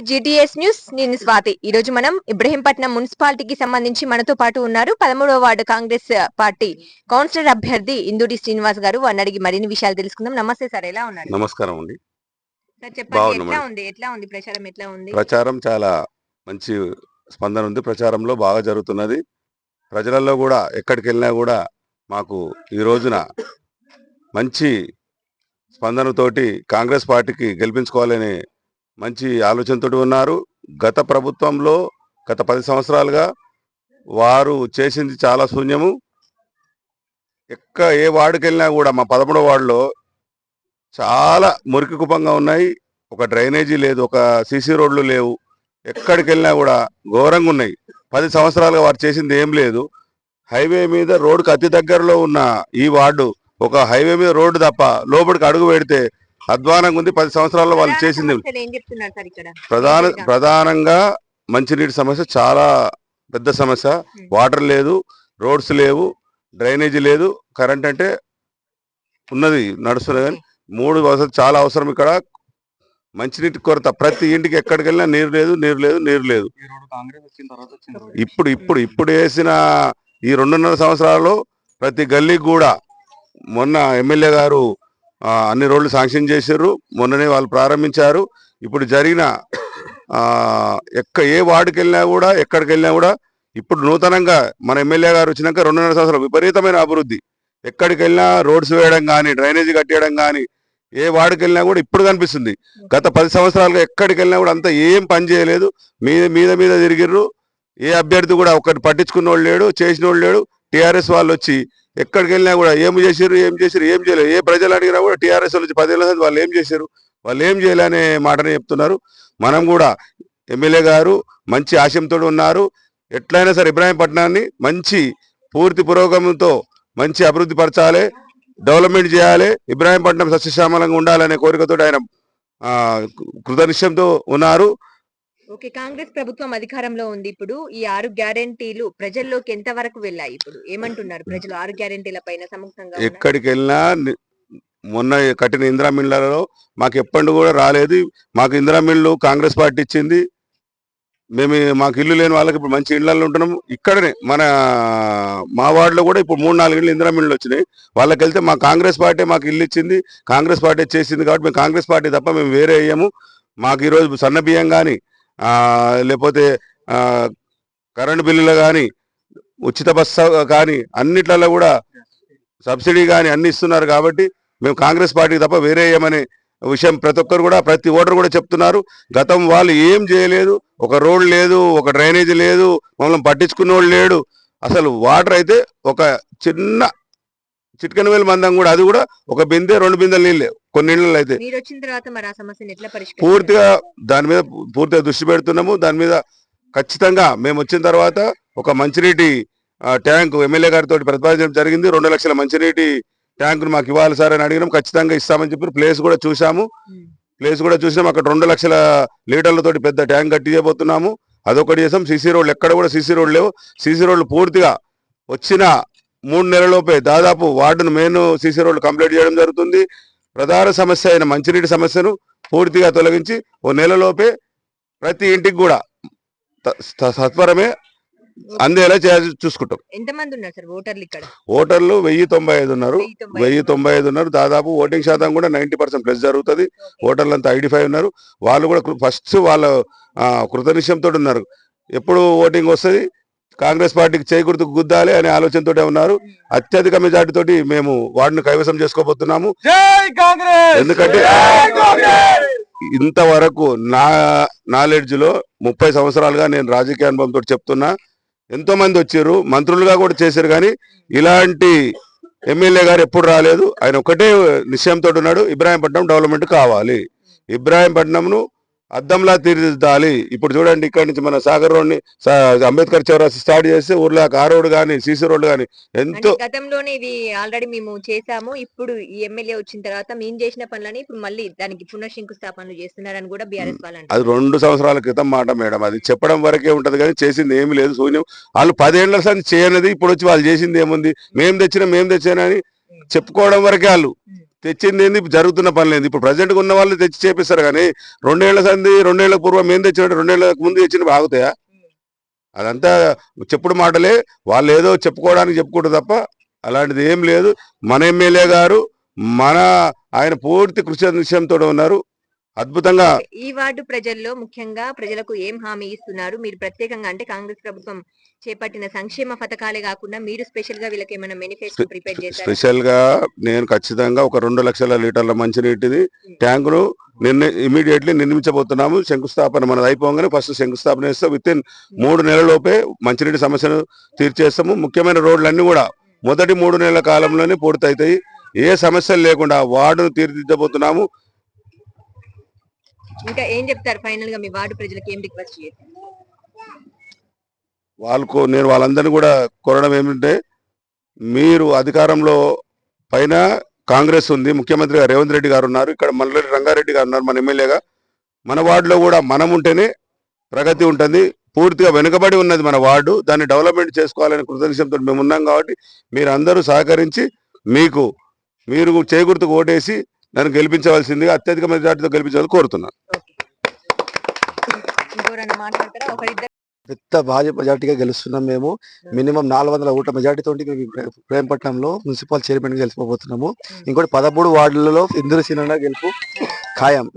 GTS news నేను స్వాతి. ఈ రోజు మనం ఇబ్రహీంపట్నం మున్సిపాలిటీకి సంబంధించి మనతో పాటు ఉన్నారు 13వ వార్డు కాంగ్రెస్ పార్టీ కౌన్సిలర్ అభ్యర్థి ఇందూటి శ్రీనివాస్ గారు. వారిని అడిగి మరిన్ని విషయాలు తెలుసుకుందాం. నమస్తే సార్, ఎలా ఉన్నారు? నమస్కారం అండి. సార్ చెప్పండి, ఎట్లా ఉంది ప్రచారం, ఎట్లా ఉంది? ప్రచారం చాలా మంచి స్పందన ఉంది. ప్రచారంలో బాగా జరుగుతున్నది. ప్రజలలో కూడా ఎక్కడికి వెళ్ళినా కూడా మాకు ఈ రోజున మంచి స్పందనతోటి కాంగ్రెస్ పార్టీకి గెలిపించుకోవాలని మంచి ఆలోచనతోటి ఉన్నారు. గత ప్రభుత్వంలో గత 10 సంవత్సరాలుగా వారు చేసింది చాలా శూన్యము. ఏ వార్డుకి వెళ్ళినా కూడా మా 13వ వార్డులో చాలా మురికి కుప్పంగా ఉన్నాయి. ఒక డ్రైనేజీ లేదు, ఒక సీసీ రోడ్లు లేవు. ఎక్కడికి వెళ్ళినా కూడా ఘోరంగా ఉన్నాయి. 10 సంవత్సరాలుగా వారు చేసింది ఏం లేదు. హైవే మీద రోడ్డుకు అతి దగ్గరలో ఉన్న ఈ వార్డు ఒక హైవే మీద రోడ్డు తప్ప లోపలికి అడుగు పెడితే అధ్వానంగా ఉంది. 10 సంవత్సరాల్లో వాళ్ళు చేసింది ప్రధానంగా మంచినీటి సమస్య చాలా పెద్ద సమస్య. వాటర్ లేదు, రోడ్స్ లేవు, డ్రైనేజీ లేదు, కరెంట్ అంటే ఉన్నది నడుస్తున్నది కానీ 3 వసతులు చాలా అవసరం. ఇక్కడ మంచినీటి కొరత, ప్రతి ఇంటికి ఎక్కడికి వెళ్ళినా నీరు లేదు, నీరు లేదు, నీరు లేదు. ఇప్పుడు వేసిన ఈ 2.5 సంవత్సరాల్లో ప్రతి గల్లీకి కూడా మొన్న ఎమ్మెల్యే గారు అన్ని రోడ్లు శాంక్షన్ చేశారు. మొన్ననే వాళ్ళు ప్రారంభించారు. ఇప్పుడు జరిగిన ఏ వార్డుకి వెళ్ళినా కూడా ఎక్కడికి వెళ్ళినా కూడా ఇప్పుడు నూతనంగా మన ఎమ్మెల్యే గారు వచ్చినాక 2.5 సంవత్సరాలు విపరీతమైన అభివృద్ధి. ఎక్కడికి వెళ్ళినా రోడ్స్ వేయడం కానీ, డ్రైనేజీ కట్టేయడం కానీ, ఏ వార్డుకి వెళ్ళినా కూడా ఇప్పుడు కనిపిస్తుంది. గత 10 సంవత్సరాలుగా ఎక్కడికి వెళ్ళినా కూడా అంతా ఏం పని చేయలేదు. మీద తిరిగిర్రు. ఏ అభ్యర్థి కూడా ఒకటి పట్టించుకున్న వాళ్ళు లేడు, చేసిన వాళ్ళు లేడు. టీఆర్ఎస్ వాళ్ళు వచ్చి ఎక్కడికి వెళ్ళినా కూడా ఏం చేయలేదు. ఏ ప్రజలు అడిగినా కూడా టీఆర్ఎస్ వాళ్ళు వచ్చి 10 ఏళ్ళ వాళ్ళు ఏం చేశారు, వాళ్ళు ఏం చేయలే అనే మాటనే చెప్తున్నారు. మనం కూడా ఎమ్మెల్యే గారు మంచి ఆశయంతో ఉన్నారు. ఎట్లయినా సరే ఇబ్రాహీంపట్నాన్ని మంచి పూర్తి పురోగమంతో మంచి అభివృద్ధి పరచాలి, డెవలప్మెంట్ చేయాలి, ఇబ్రాహీంపట్నం సస్యశ్యామలంగా ఉండాలనే కోరికతో ఆయన కృతనిశ్చయంతో ఉన్నారు. ఓకే, కాంగ్రెస్ ప్రభుత్వం అధికారంలో ఉంది. ఇప్పుడు ఈ 6 గ్యారెంటీలు ప్రజల్లోకి ఎంత వరకు వెళ్ళాయి? ఇప్పుడు ఏమంటున్నారు ప్రజలు 6 గ్యారెంటీల పైన సముఖంగా? ఎక్కడికి వెళ్ళినా మొన్న కట్టిన ఇందిరా మిల్లలో మాకు ఎప్పటి కూడా రాలేదు. మాకు ఇందిరా మిల్లు కాంగ్రెస్ పార్టీ ఇచ్చింది. మాకు ఇల్లు లేని వాళ్ళకి ఇప్పుడు మంచి ఇళ్లలో ఉంటున్నాము. ఇక్కడనే మా వార్డులో కూడా ఇప్పుడు 3-4 ఇళ్ళు ఇందిరా మిల్లు వచ్చినాయి. వాళ్ళకి వెళ్తే మా కాంగ్రెస్ పార్టీ మాకు ఇల్లు ఇచ్చింది, కాంగ్రెస్ పార్టీ చేసింది కాబట్టి మేము కాంగ్రెస్ పార్టీ తప్ప మేము వేరే వేయము. మాకు ఈరోజు సన్న బియ్యం కానీ, లేకపోతే కరెంటు బిల్లులు కానీ, ఉచిత బస్సు కానీ, అన్నిట్లలో కూడా సబ్సిడీ కానీ అన్ని ఇస్తున్నారు. కాబట్టి మేము కాంగ్రెస్ పార్టీకి తప్ప వేరే ఏమనే విషయం ప్రతి ఒక్కరు కూడా, ప్రతి ఓటర్ కూడా చెప్తున్నారు. గతం వాళ్ళు ఏం చేయలేదు. ఒక రోడ్ లేదు, ఒక డ్రైనేజీ లేదు, మమ్మల్ని పట్టించుకున్న వాళ్ళు లేడు. అసలు వాటర్ అయితే ఒక చిన్న చిట్కన వేల మందం కూడా, అది కూడా ఒక బిందె 2 బిందెలు నీళ్ళే కొన్ని ఇళ్ళలో అయితే. దాని మీద పూర్తిగా దృష్టి పెడుతున్నాము. దాని మీద ఖచ్చితంగా మేము వచ్చిన తర్వాత ఒక మంచినీటి ట్యాంకు ఎమ్మెల్యే గారితో ప్రతిపాదించడం జరిగింది. 2 లక్షల మంచినీటి ట్యాంకును మాకు ఇవ్వాలి సార్ అని అడిగినాం. ఖచ్చితంగా ఇస్తామని చెప్పి ప్లేస్ కూడా చూసాము. అక్కడ 2 లక్షల లీటర్లతోటి పెద్ద ట్యాంక్ కట్టి చేయబోతున్నాము. అదొకటి చేసాం. సీసీ రోడ్లు ఎక్కడ కూడా సీసీ రోడ్లు లేవు. సీసీ రోడ్లు పూర్తిగా వచ్చిన 3 నెలలలోపే దాదాపు వార్డును మెయిన్ సీసీ రోడ్లు కంప్లీట్ చేయడం జరుగుతుంది. ప్రధాన సమస్య అయిన మంచినీటి సమస్యను పూర్తిగా తొలగించి ఓ నెలలోపే ప్రతి ఇంటికి కూడా సత్వరమే అందేలా చూసుకుంటాం. ఎంతమంది ఉన్నారు సార్ ఓటర్లు ఇక్కడ? ఓటర్లు 1095 ఉన్నారు. 1095 ఉన్నారు. దాదాపు ఓటింగ్ శాతం కూడా 90% ప్లస్ జరుగుతుంది. ఓటర్లు అంతా 85 ఉన్నారు. వాళ్ళు కూడా ఫస్ట్ వాళ్ళ కృతనిశ్చయంతో ఉన్నారు. ఎప్పుడు ఓటింగ్ వస్తుంది, కాంగ్రెస్ పార్టీకి చేకూర్తుకు గుద్దాలి అనే ఆలోచనతోటే ఉన్నారు. అత్యధిక మెజార్టీతోటి మేము వార్డును కైవసం చేసుకోబోతున్నాము. ఎందుకంటే ఇంతవరకు నా నాలెడ్జ్ లో 30 సంవత్సరాలుగా నేను రాజకీయ అనుభవంతో చెప్తున్నా, ఎంతో మంది వచ్చారు, మంత్రులుగా కూడా చేశారు, కానీ ఇలాంటి ఎమ్మెల్యే గారు ఎప్పుడు రాలేదు. ఆయన ఒకటే నిశ్చయంతో ఉన్నాడు, ఇబ్రాహీంపట్నం డెవలప్మెంట్ కావాలి, ఇబ్రాహీంపట్నంను అద్దంలా తీర్చిదిద్దాలి. ఇప్పుడు చూడండి, ఇక్కడ నుంచి మన సాగర్ రోడ్ ని అంబేద్కర్ చౌరస్తా స్టార్ట్ చేస్తే ఊర్లో ఆ రోడ్ కానీ, సీసీ రోడ్లు కానీ ఎంతో గతంలోనే ఇవి ఆల్రెడీ మేము చేసాము. ఇప్పుడు ఈ ఎమ్మెల్యే వచ్చిన తర్వాత మేము చేసిన పనులని ఇప్పుడు మళ్ళీ దానికి పునఃశంకుస్థాపనలు చేస్తున్నారని కూడా బీఆర్ఎస్ వాళ్ళు అంటారు. అది 2 సంవత్సరాల క్రితం మాట మేడం. అది చెప్పడం వరకే ఉంటది కానీ చేసింది ఏమి లేదు, శూన్యం. వాళ్ళు 10 ఏళ్ల సంది చేయనది ఇప్పుడు వచ్చి వాళ్ళు చేసింది ఏముంది? మేము తెచ్చినా అని చెప్పుకోవడం వరకే. వాళ్ళు తెచ్చింది ఏంది, జరుగుతున్న పని లేదు. ఇప్పుడు ప్రజెంట్ ఉన్న వాళ్ళు తెచ్చి చేపిస్తారు కానీ 2 ఏళ్ల పూర్వం ఏం తెచ్చినట్టు 2 ఏళ్లకు ముందు తెచ్చిన ఆగుతాయా? అదంతా చెప్పుడు మాటలే. వాళ్ళు ఏదో చెప్పుకోవడానికి చెప్పుకుంటారు తప్ప అలాంటిది ఏం లేదు. మన ఎమ్మెల్యే గారు ఆయన పూర్తి కృషి నిశ్చయంతో ఉన్నారు. అద్భుతంగా ఈ వార్డు ప్రజల్లో ముఖ్యంగా ప్రజలకు ఏం హామీ ఇస్తున్నారు? మీరు ప్రత్యేకంగా అంటే కాంగ్రెస్ ప్రభుత్వం చేపట్టిన సంక్షేమ పథకాలే కాకుండా మీరు స్పెషల్ గా వీళ్ళకి ఏమైనా మేనిఫెస్టో ప్రిపేర్ చేశారా? స్పెషల్ గా నేను ఖచ్చితంగా ఒక 2 లక్షల లీటర్ల మంచినీటిది ట్యాంకును ఇమీడియట్లీ నిర్మించబోతున్నాము. శంకుస్థాపన మనది అయిపోగానే ఫస్ట్ శంకుస్థాపన చేస్తాం. విత్ ఇన్ 3 నెలలలోపే మంచినీటి సమస్యను తీర్చేస్తాము. ముఖ్యమైన రోడ్లన్నీ కూడా మొదటి 3 నెలల కాలంలోనే పూర్తవుతాయి. ఏ సమస్యలు లేకుండా వార్డును తీర్చిదిద్దబోతున్నాము. ఇంకా ఏం చెప్తారు ఫైనల్ గా మీ వార్డు ప్రజలకు ఏం రిక్వెస్ట్ చేస్తారు? నేను వాళ్ళందరినీ కూడా కోరడం ఏమిటంటే, మీరు అధికారంలో పైన కాంగ్రెస్ ఉంది, ముఖ్యమంత్రిగా రేవంత్ రెడ్డి గారు ఉన్నారు, ఇక్కడ మల్రెడ్డి రంగారెడ్డి గారు ఉన్నారు మన ఎమ్మెల్యేగా. మన వార్డులో కూడా మనం ఉంటేనే ప్రగతి ఉంటుంది. పూర్తిగా వెనుకబడి ఉన్నది మన వార్డు. దాన్ని డెవలప్మెంట్ చేసుకోవాలని కృతజ్ఞతతో మేము ఉన్నాం. కాబట్టి మీరు అందరూ సహకరించి మీరు చేకూర్తుకు ఓటేసి నన్ను గెలిపించవలసిందిగా అత్యధిక మెజార్టీతో గెలిపించాలని కోరుతున్నాను. పెద్ద భారీ మెజార్టీగా గెలుస్తున్నాం. మేము మినిమం 400 ఓట్ల మెజార్టీతో ప్రేమపట్నంలో మున్సిపల్ చైర్మన్ గా గెలిచిపోతున్నాము. ఇంకోటి 13 వార్డులలో ఇందూరి సీనన్న గెలుపు ఖాయం.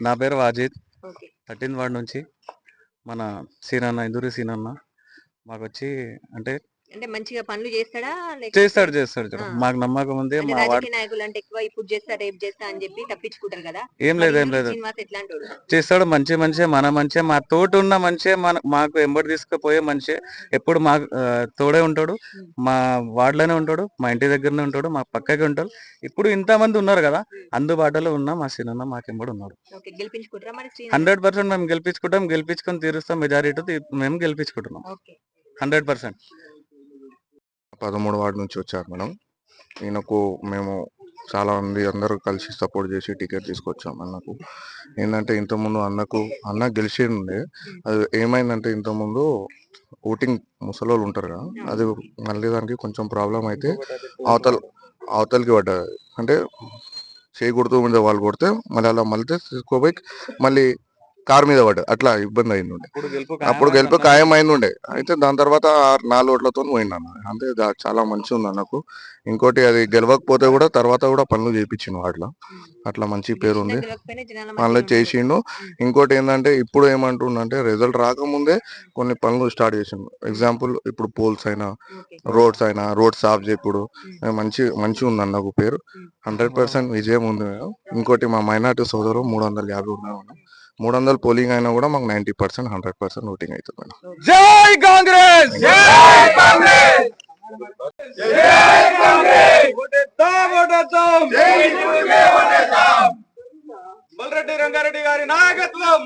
నా పేరు వాజిద్, 13th వార్డ్ నుంచి మన ఇందూరి సీనన్న మాకు వచ్చి అంటే మంచిగా పనులు చేస్తాడా? చేస్తాడు. మాకు నమ్మకం ఉంది. మా వార్డు నాయకులు అంటే ఎక్కువ ఇప్పుడు చేస్తా రేపు చేస్తా అని చెప్పి తప్పించుకుంటారు కదా. ఏం లేదు చేస్తాడు. మంచి మా తోట ఉన్న మంచి మాకు ఎంబడి తీసుకుపోయే మంచి ఎప్పుడు మాకు తోడే ఉంటాడు. మా వార్డులోనే ఉంటాడు, మా ఇంటి దగ్గరనే ఉంటాడు, మా పక్కకి ఉంటాడు. ఇప్పుడు ఇంతమంది ఉన్నారు కదా, అందుబాటులో ఉన్న మా సీనన్న మాకు ఎంబడి ఉన్నాడు. 100% మేము గెలిపించుకొని తీరుస్తాం. మెజారిటీ మేము గెలిపించుకుంటున్నాం 100%. 13 వార్డు నుంచి వచ్చారు మేడం. మేము చాలా మంది అందరూ కలిసి సపోర్ట్ చేసి టికెట్ తీసుకొచ్చాం అన్నకు. ఏంటంటే ఇంతకుముందు అన్న గెలిచిండే. అది ఏమైందంటే ఇంతకుముందు ఓటింగ్ ముసలోళ్ళు ఉంటారు కదా, అది మళ్ళీ దానికి కొంచెం ప్రాబ్లం అయితే అవతలకి పడ్డది. అంటే చేయకూడదు మీద వాళ్ళు కొడితే మళ్ళీ తీసుకోపోయి మళ్ళీ కార్ మీద పడ్డది. అట్లా ఇబ్బంది అయింది. అప్పుడు గెలుపు ఖాయం అయింది. అయితే దాని తర్వాత 4 ఓట్లతో పోయిందన్న. అంటే చాలా మంచి ఉంది అన్నకు. ఇంకోటి అది గెలవకపోతే కూడా తర్వాత కూడా పనులు చేయించిండు వాటిలో. అట్లా మంచి పేరు ఉంది, పనులు చేసిండు. ఇంకోటి ఏంటంటే ఇప్పుడు ఏమంటుండంటే రిజల్ట్ రాకముందే కొన్ని పనులు స్టార్ట్ చేసిండు. ఎగ్జాంపుల్ ఇప్పుడు పోల్స్ అయినా రోడ్ సాఫ్ ఇప్పుడు మంచి ఉంది అన్నకు పేరు. 100% విజయం ఉంది. ఇంకోటి మా మైనార్టీ సోదరు 350 ఉన్నాయి. 300 పోలింగ్ అయినా కూడా మాకు 90% 100% ఓటింగ్ అవుతుంది మేడం. జై కాంగ్రెస్! మల్రెడ్డి రంగారెడ్డి గారి నాయకత్వం.